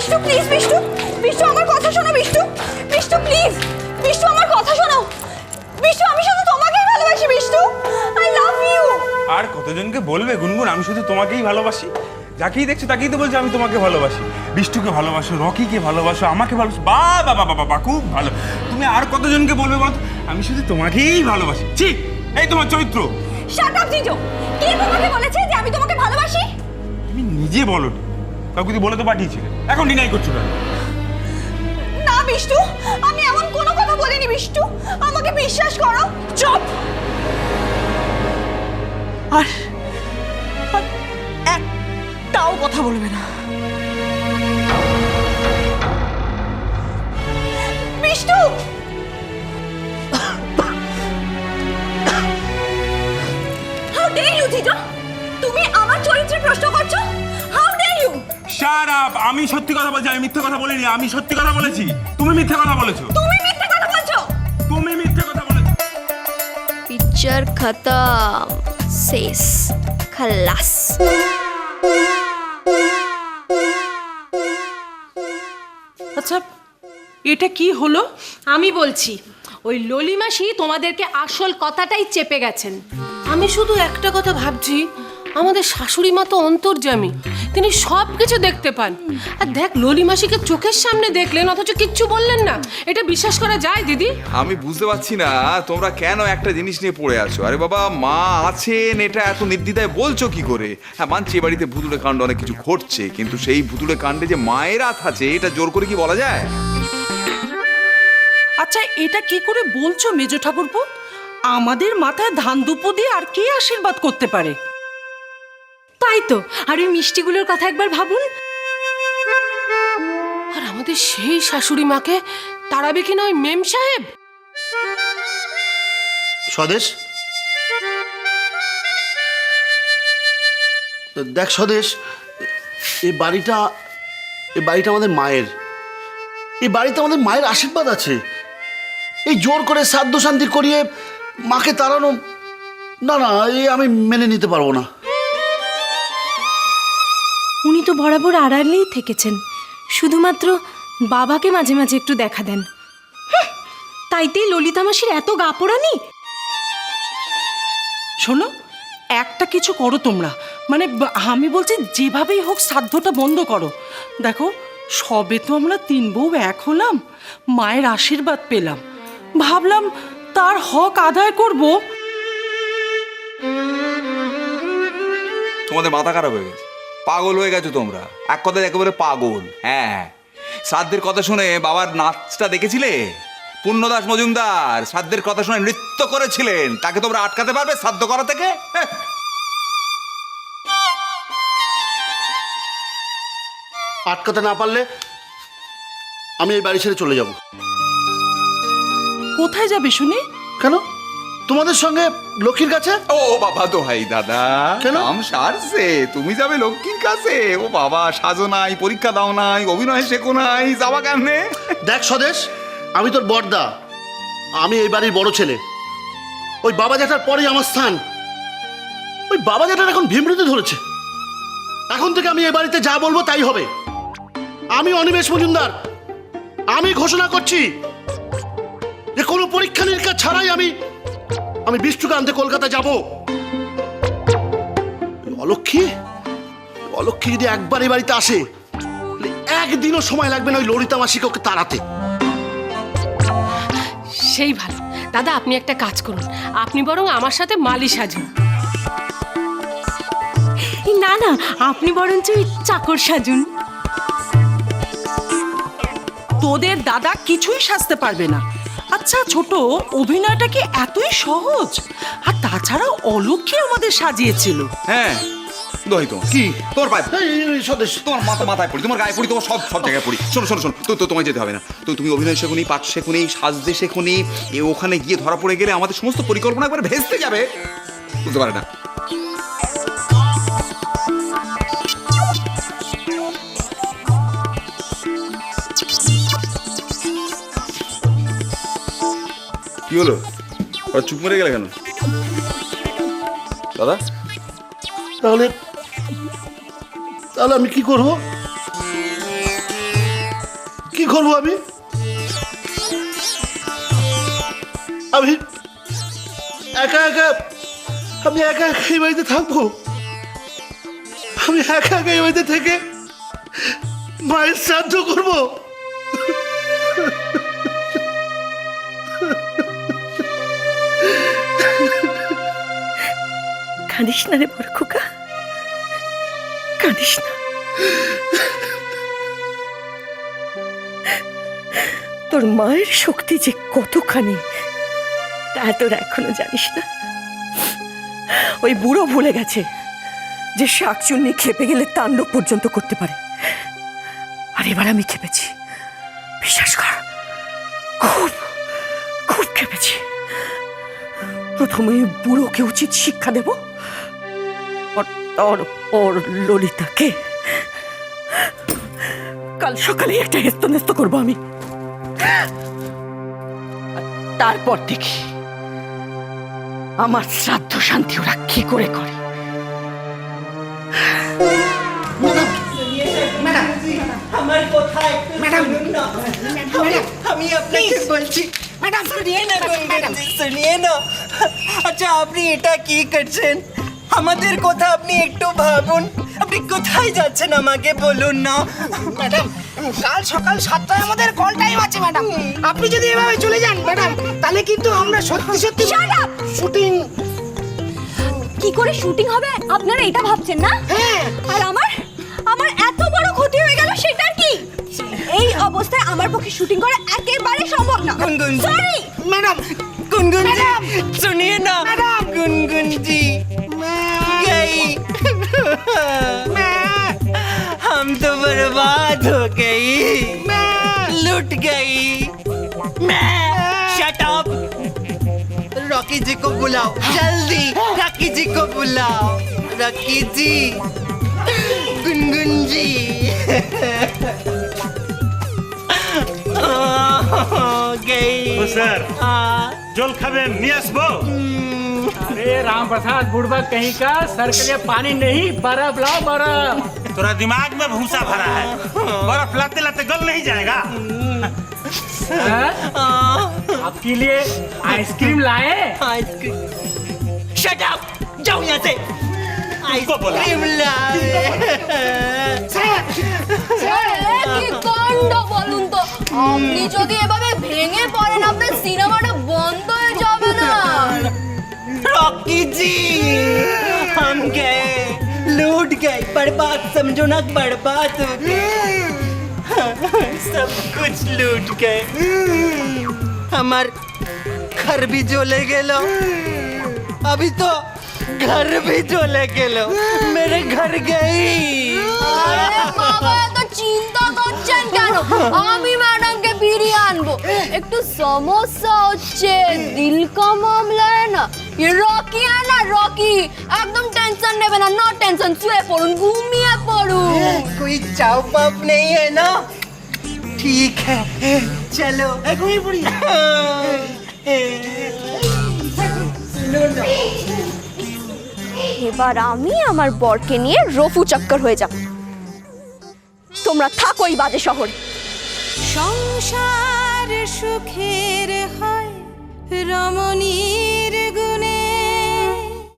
Bishtu please, Bishtu Bishtu আমার কথা শোনো, বিষ্টু বিষ্টু প্লিজ, বিষ্টু আমার কথা শোনো, বিষ্টু আমি শুধু তোমাকেই ভালোবাসি, বিষ্টু আই লাভ ইউ। আর কতজনকে বলবে গুনগুন আমি শুধু তোমাকেই ভালোবাসি? যাকেই দেখছো তাকেই তো বলছে আমি তোমাকে ভালোবাসি। বিষ্টুকে ভালোবাসো, রকিকে ভালোবাসো, আমাকে ভালোবাসো, বাবা বাবা বাবা খুব ভালো। তুমি আর কতজনকে বলবে বলো? আমি শুধু তোমাকেই ভালোবাসি। ঠিক এই তোমার চরিত্র। শাট আপ জিজো, কে তোমাকে বলেছে যে আমি তোমাকে ভালোবাসি? তুমি নিজে বলো, কাউকে তুই বলে তো পাঠিয়েছিলে, এখন ডিনাই করছো কেন? না বিষ্টু, আমি এমন কোনো কথা বলিনি বিষ্টু, আমাকে বিশ্বাস করো। চুপ। আর একটাও কথা বলবে না Bishtu. How dare you Jijo, তুমি আমার চরিত্রের প্রশ্ন করছো? How dare you. Shut up. আমি সত্যি কথা বলছি, আমি মিথ্যে কথা বলিনি, আমি সত্যি কথা বলেছি। তুমি মিথ্যে কথা বলেছো, তুমি মিথ্যে কথা বলছো, তুমি মিথ্যে কথা বলেছো। পিকচার খতম, শেষ, খালাস। আচ্ছা এটা কি হলো? আমি বলছি, ওই ললিমাসি তোমাদেরকে আসল কথাটাই চেপে গেছেন। আমি শুধু একটা কথা ভাবছি, আমাদের শাশুড়ি মা তো অন্তর্যামী, তিনি সব কিছু দেখতে পান। আর দেখ, ললিমাসিকে চোখের সামনে দেখলেন অথচ কিচ্ছু বললেন না, এটা বিশ্বাস করা যায় দিদি? আমি বুঝতে পারছি না তোমরা কেন একটা জিনিস নিয়ে পড়ে আছো। আরে বাবা, মা আছেন এটা এত নির্দ্বিধায় বলছো কি করে? হ্যাঁ মানছি এ বাড়িতে ভুতুড়ে কাণ্ড অনেক কিছু ঘটছে, কিন্তু সেই ভুতুড়ে কাণ্ডে যে মায়ের হাত আছে এটা জোর করে কি বলা যায়? আচ্ছা এটা কি করে বলছো মেজো ঠাকুরপো? আমাদের মাথায় ধান দুপো দিয়ে আর কে আশীর্বাদ করতে পারে? তাই তো, আর ওই মিষ্টিগুলোর কথা একবার ভাবুন। আর আমাদের সেই শাশুড়ি মাকে তাড়াবে কিনা ওই মেম সাহেব? স্বদেশ, দেখ স্বদেশ, এই বাড়িটা আমাদের মায়ের। এই বাড়িতে আমাদের মায়ের আশীর্বাদ আছে। এই জোর করে শ্রাদ্ধ শান্তি করিয়ে মাকে তাড়ানো, না না, এই আমি মেনে নিতে পারবো না। উনি তো বরাবর আড়ালেই থেকেছেন, শুধুমাত্র বাবাকে মাঝে মাঝে একটু দেখা দেন। তাইতেই ললিতা মাসির এত গা পোড়ানি। শোনো, একটা কিছু করো তোমরা, মানে আমি বলছি যেভাবেই হোক শ্রাদ্ধটা বন্ধ করো। দেখো সবে তো আমরা তিন বউ এক হলাম, মায়ের আশীর্বাদ পেলাম, ভাবলাম তার হক আদায় করব। তোমাদের মাথা খারাপ হয়ে গেছে, পাগল হয়ে গেছো তোমরা, এক কথায় একেবারে পাগল। হ্যাঁ, শ্রাদ্ধের কথা শুনে বাবার নাচটা দেখেছিলে? পূর্ণদাস মজুমদার শ্রাদ্ধের কথা শুনে নৃত্য করেছিলেন, তাকে তোমরা আটকাতে পারবে শ্রাদ্ধ করা থেকে? আটকাতে না পারলে আমি এই বাড়ি ছেড়ে চলে যাব। কোথায় যাবে শুনি? কেন? তোমাদের সঙ্গে লক্ষ্মীর কাছে। ও বাবা দোহাই দাদা, কেন? নাম সারছে, তুমি যাবে লক্ষ্মীর কাছে? ও বাবা, সাজো নাই, পরীক্ষা দাও নাই, অভিনয় শেখো নাই, যাবা কেমনে? দেখ স্বদেশ, আমি তোর বড়দা, আমি এই বাড়ির বড় ছেলে। ওই বাবা জ্যাঠার পরেই আমার স্থান। ওই বাবা জ্যাঠার এখন ভিমরুতে ধরেছে। এখন থেকে আমি এই বাড়িতে যা বলবো তাই হবে। আমি অনিমেষ মজুমদার, আমি ঘোষণা করছি যে কোনো পরীক্ষা নিরীক্ষা ছাড়াই আমি বিষ্টুকে আনতে কলকাতা যাব। অলক্ষ্মী যদি একবার এই বাড়িতে আসে, একদিনও সময় লাগবে না ওই ললিতা মাসিকে ওকে তাড়াতে। সেই ভালো দাদা, আপনি একটা কাজ করুন, আপনি বরং আমার সাথে মালি সাজুন। না না, আপনি বরঞ্চ ওই চাকর সাজুন। তোদের দাদা কিছুই সাজতে পারবে না। আচ্ছা ছোট, অভিনয়টা কি এতই সহজ? আর তাছাড়া অলক্ষ্মী আমাদের সাজিয়েছিল। হ্যাঁ দোহাই তোমার কি তোর পায়ে এই স্বদেশ, তোমার মাথায় পড়ি, তোমার গায়ে পড়ি, তোমার সব জায়গায় পড়ি। শোনো তো তোমায় যেতে হবে না। তো তুমি অভিনয় শেখুনি, পাঠ শেখুনি, সাজতে শেখুনি, ওখানে গিয়ে ধরা পড়ে গেলে আমাদের সমস্ত পরিকল্পনা একবার ভেস্তে যাবে, বুঝতে পারে না। কি হলো, চুপ মেরে গেলে কেন দাদা? তাহলে আমি কি করবো? করবো আমি? আমি একা একা আমি একা একা এই বাড়িতে থাকবো? আমি একা একা এই বাড়িতে থেকে মায়ের শ্রাদ্ধ করবো? কাঁদিস না রে বড় খোকা, কাঁদিস না। তোর মায়ের শক্তি যে কতখানি তা তোর এখনো জানিস না। ওই বুড়ো ভুলে গেছে যে শাকচুন্নি খেপে গেলে তাণ্ডব পর্যন্ত করতে পারে। আর এবার আমি খেপেছি, বিশ্বাস কর, খুব খুব খেপেছি। প্রথমে বুড়োকে উচিত শিক্ষা দেব, ওর ললিতাকে কাল সকালে একটা হেস্তনেস্ত করবো আমি। তারপর দেখি আমার শ্রাদ্ধ শান্তি ওরা কি করে করে। আমি আপনাকে বলছি ম্যাডাম, শুনিয়ে না গুনগুন জি, শুনিয়ে না। আচ্ছা আপনি এটা কি করছেন? আমাদের কথা আপনি একটু ভাবুন। আপনি কোথায় যাচ্ছেন আমাকে বলুন না। ম্যাডাম, কাল সকাল 7টায় আমাদের কল টাইম আছে ম্যাডাম। আপনি যদি এভাবে চলে যান ম্যাডাম, তাহলে কিন্তু আমরা সত্যি সত্যি শুটিং। কি করে শুটিং হবে আপনারা এটা ভাবছেন না? হ্যাঁ। আর আমার আমার এত বড় ক্ষতি হয়ে গেল, সেটা কি? এই অবস্থায় আমার পক্ষে শুটিং করা একেবারে সম্ভব না। গুনগুন জি। সরি मैडम, गुनगुन जी सुनिए ना। गुनगुन जी गई, हम तो बर्बाद हो गई, लुट गई। Shut up. रॉकी जी को बुलाओ जल्दी, रॉकी जी को बुलाओ। रॉकी जी, गुनगुन जी गई। স্যার জল খাবেন নিয়ে আসবো? अरे राम प्रसाद बुढ़बा कहीं का, सर के लिए पानी नहीं, बर्फ लाओ बर्फ। तोरा दिमाग में भूसा भरा है, बर्फ लाते लाते गल नहीं जाएगा। आपके लिए आइसक्रीम लाए। आइसक्रीम? शट अप, जाओ यहाँ से। आइसक्रीम लाए। কি কাণ্ড বলুন তো, আপনি যদি এভাবে ভেঙে পড়েন আপনার সিনেমাটা বন্ধ হয়ে যাবে না। रॉकी जी हम गए, लूट गए, बर्बाद समझो ना, बर्बाद हो गए। सब कुछ लूट गए। हमार घर भी जले गेलो, अभी तो घर भी जले गेलो, मेरे घर गई। আরে বাবা এত চিন্তা করছেন কেন? আমি ম্যাডামকে ফিরিয়ে আনবো। একটু সমস্যা হচ্ছে, দিল কা মামলা है ना, ये রকি है ना, রকি একদম টেনশন নেবে না, নো টেনশন, শুয়ে পড়ুন, ঘুমিয়ে পড়ুন। कोई चाव पाप नहीं है ना? ठीक है चलो घूमी पड़ी। এবার আমি আমার বরকে নিয়ে রফু চক্কর হয়ে যাব। তোমরা থাকো এই বাজে শহরে। সংসার সুখের হয় রমণীর গুণ।